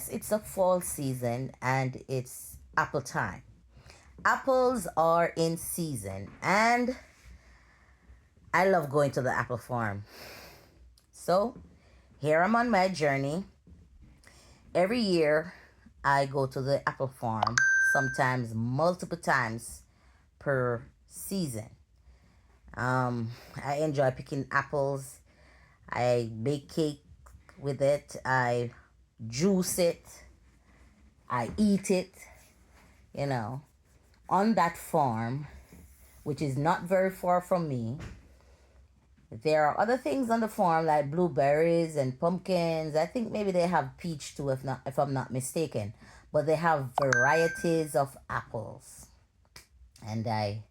Yes, it's a fall season and it's apple time. Apples are in season and I love going to the apple farm. So here I'm on my journey. Every year I go to the apple farm, sometimes multiple times per season. I enjoy picking apples. I bake cake with it. I juice it. I eat it. You know, on that farm, which is not very far from me, there are other things on the farm like blueberries and pumpkins. I think maybe they have peach too, if I'm not mistaken. But they have varieties of apples. And I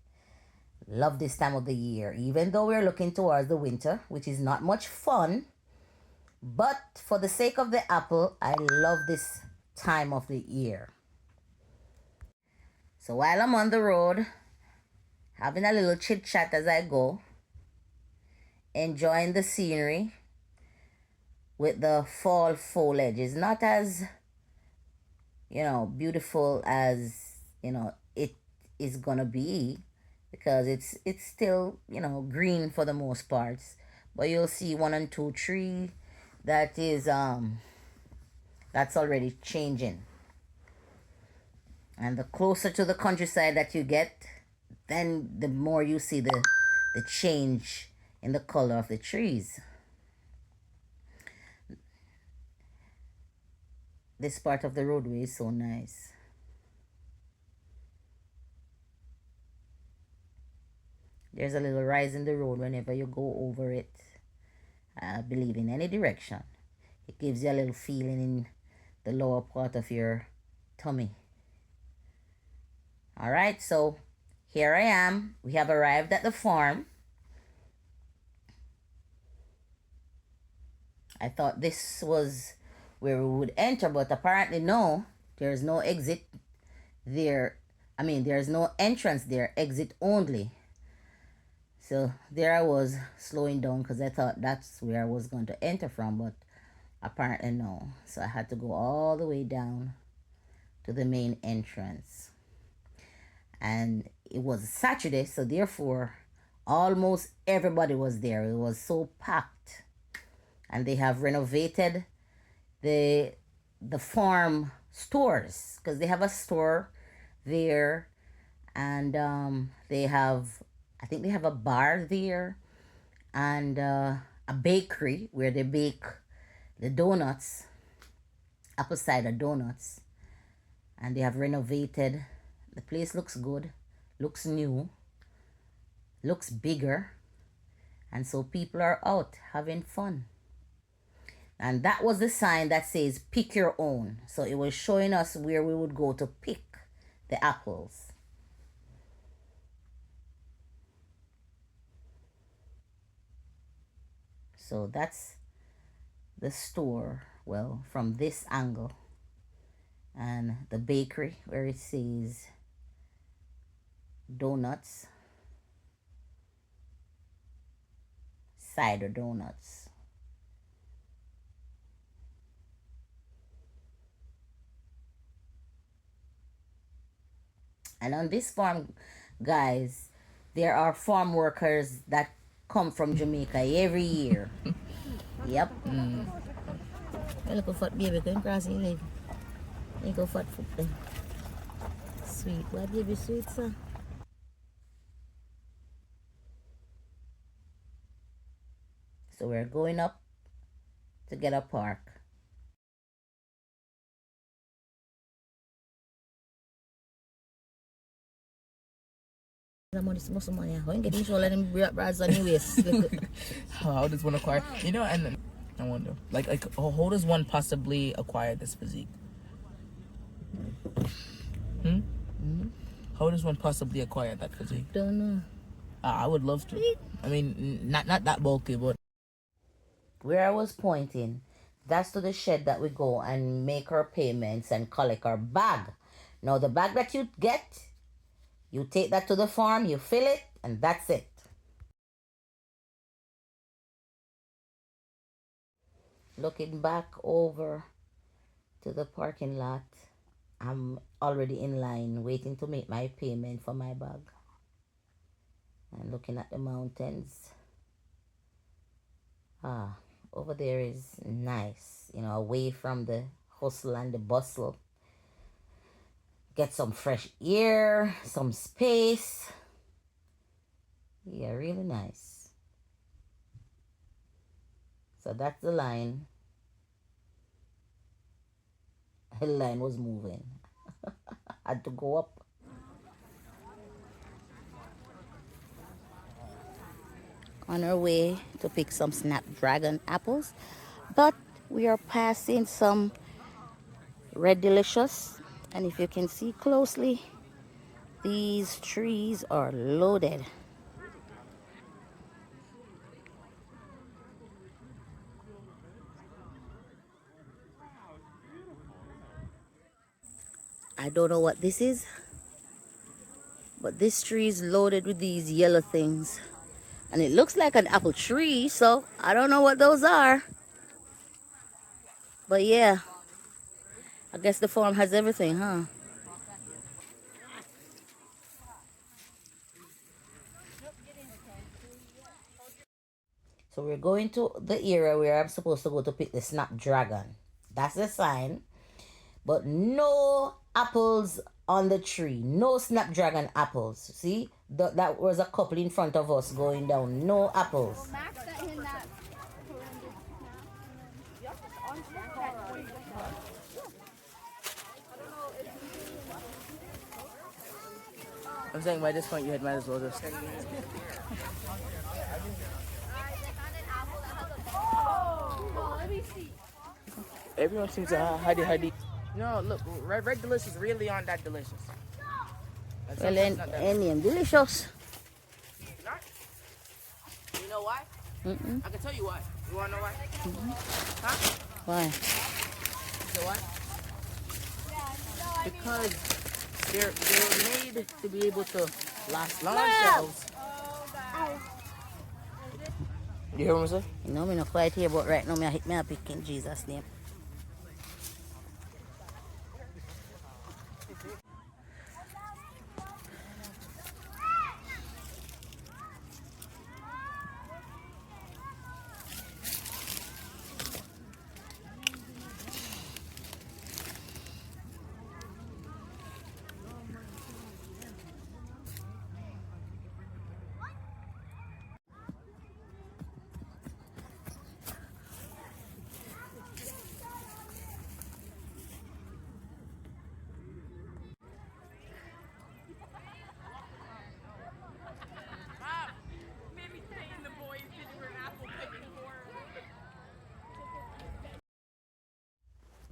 love this time of the year, even though we're looking towards the winter, which is not much fun. But for the sake of the apple, I love this time of the year. So while I'm on the road, having a little chit chat as I go, enjoying the scenery with the fall foliage. It's not as, beautiful as, it is gonna be because it's still, green for the most parts. But you'll see one and two tree that is that's already changing. And the closer to the countryside that you get, then the more you see the change in the color of the trees. This part of the roadway is so nice. There's a little rise in the road whenever you go over it. I believe in any direction. It gives you a little feeling in the lower part of your tummy. All right, so here I am. We have arrived at the farm. I thought this was where we would enter, but apparently no. There's no exit there. I mean, there's no entrance there, exit only. So there I was slowing down because I thought that's where I was going to enter from, but apparently no. So I had to go all the way down to the main entrance. And it was Saturday, so therefore almost everybody was there. It was so packed. And they have renovated the farm stores because they have a store there and they have, I think they have a bar there and a bakery where they bake the donuts, apple cider donuts. And they have renovated. The place looks good, looks new, looks bigger. And so people are out having fun. And that was the sign that says pick your own. So it was showing us where we would go to pick the apples. So that's the store, well, from this angle. And the bakery where it says donuts, cider donuts. And on this farm, guys, there are farm workers that come from Jamaica every year. Yep. Look at fat baby going cross your leg. You go fat foot then. Sweet. Why baby sweet, sir? So we're going up to get a park. Money, most money. How you get this all of them brads on your waist? How does one acquire? You know, and I wonder, like, how does one possibly acquire this physique? How does one possibly acquire that physique? Don't know. I would love to. I mean, not that bulky, but Where I was pointing, that's to the shed that we go and make our payments and collect our bag. Now the bag that you get, you take that to the farm, you fill it, and that's it. Looking back over to the parking lot. I'm already in line waiting to make my payment for my bag. And looking at the mountains. Ah, over there is nice, away from the hustle and the bustle. Get some fresh air, some space. Yeah, really nice. So that's the line. The line was moving. Had to go up. On our way to pick some Snapdragon apples, but we are passing some Red Delicious, and if you can see closely, these trees are loaded. I don't know what this is, but this tree is loaded with these yellow things. And it looks like an apple tree, so I don't know what those are. But yeah, I guess the farm has everything, huh? So we're going to the area where I'm supposed to go to pick the Snapdragon. That's the sign. But no apples on the tree. No Snapdragon apples. See? That was a couple in front of us going down. No apples. I'm saying by this point you had might as well just. Everyone seems to hide it. No, look, red delicious really aren't that delicious. Well, and delicious. Not? You know why? I can tell you why. You wanna know why? Huh? Why? You know why? Because they're made to be able to last long themselves. You hear what I'm saying? No, me not quite here, but right now me I pick in Jesus' name.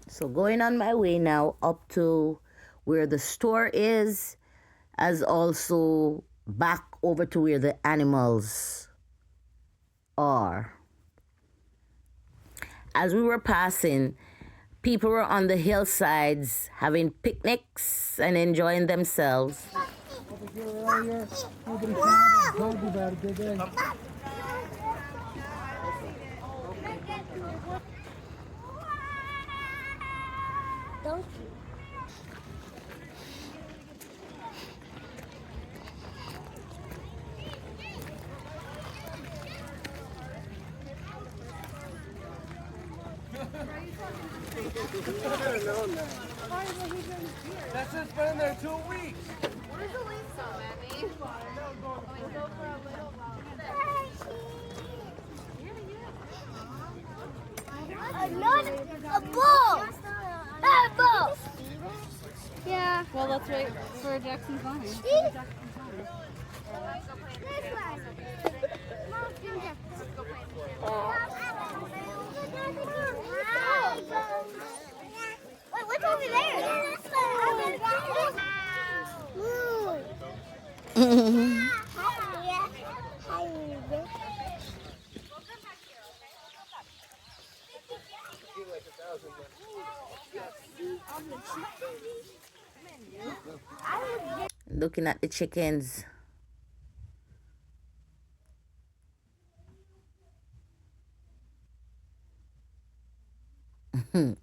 So going on my way now up to where the store is, as also back over to where the animals are. As we were passing, people were on the hillsides having picnics and enjoying themselves. That's just been in there 2 weeks. Where's the links on, Abby? We go for a little while. A ball! A ball! Yeah. Well, let's wait for Jackson's line. This one. Mom, let's go play. Wait, what's over there? Looking at the chickens.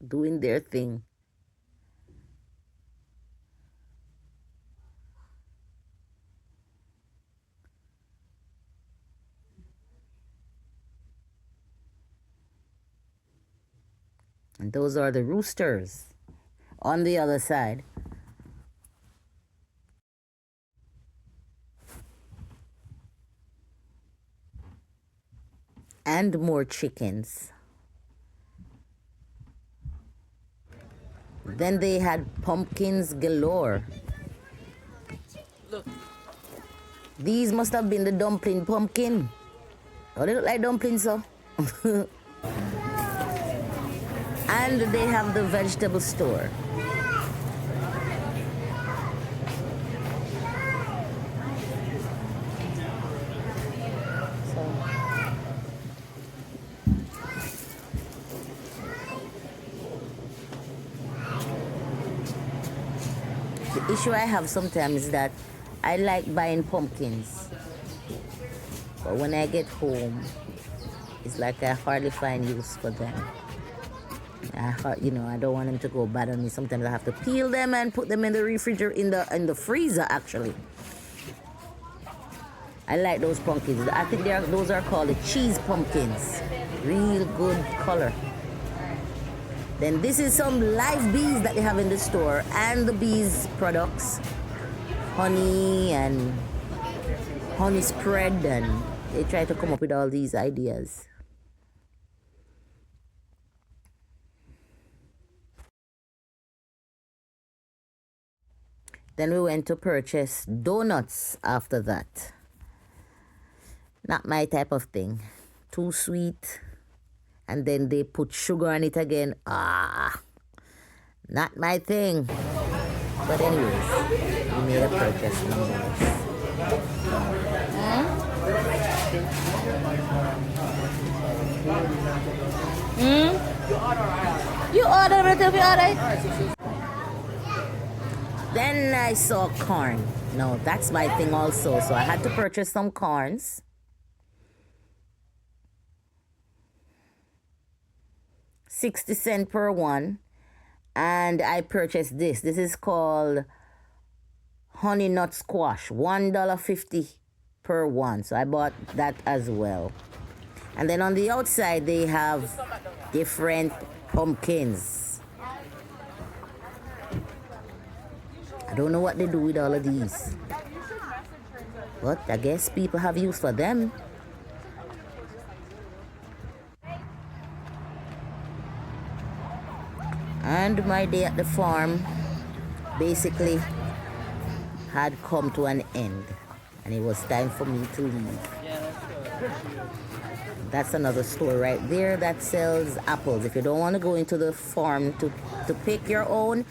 Doing their thing. And those are the roosters on the other side. And more chickens. Then they had pumpkins galore. Look. These must have been the dumpling pumpkin. Oh, they look like dumplings, so. And they have the vegetable store. The issue I have sometimes is that I like buying pumpkins, but when I get home, it's like I hardly find use for them. I don't want them to go bad on me. Sometimes I have to peel them and put them in the refrigerator, in the freezer actually. I like those pumpkins. I think those are called the cheese pumpkins. Real good color. Then this is some live bees that they have in the store, and the bees products, honey and honey spread, and they try to come up with all these ideas. Then we went to purchase donuts after that. Not my type of thing. Too sweet. And then they put sugar on it again. Not my thing. But anyways, we made a purchase nonetheless. You ordered it if you ordered. Then I saw corn. No, that's my thing also. So I had to purchase some corns. 60 cents per one. And I purchased this. This is called honey nut squash. $1.50 per one. So I bought that as well. And then on the outside they have different pumpkins. I don't know what they do with all of these. But I guess people have use for them. And my day at the farm basically had come to an end. And it was time for me to leave. That's another store right there that sells apples. If you don't want to go into the farm to pick your own,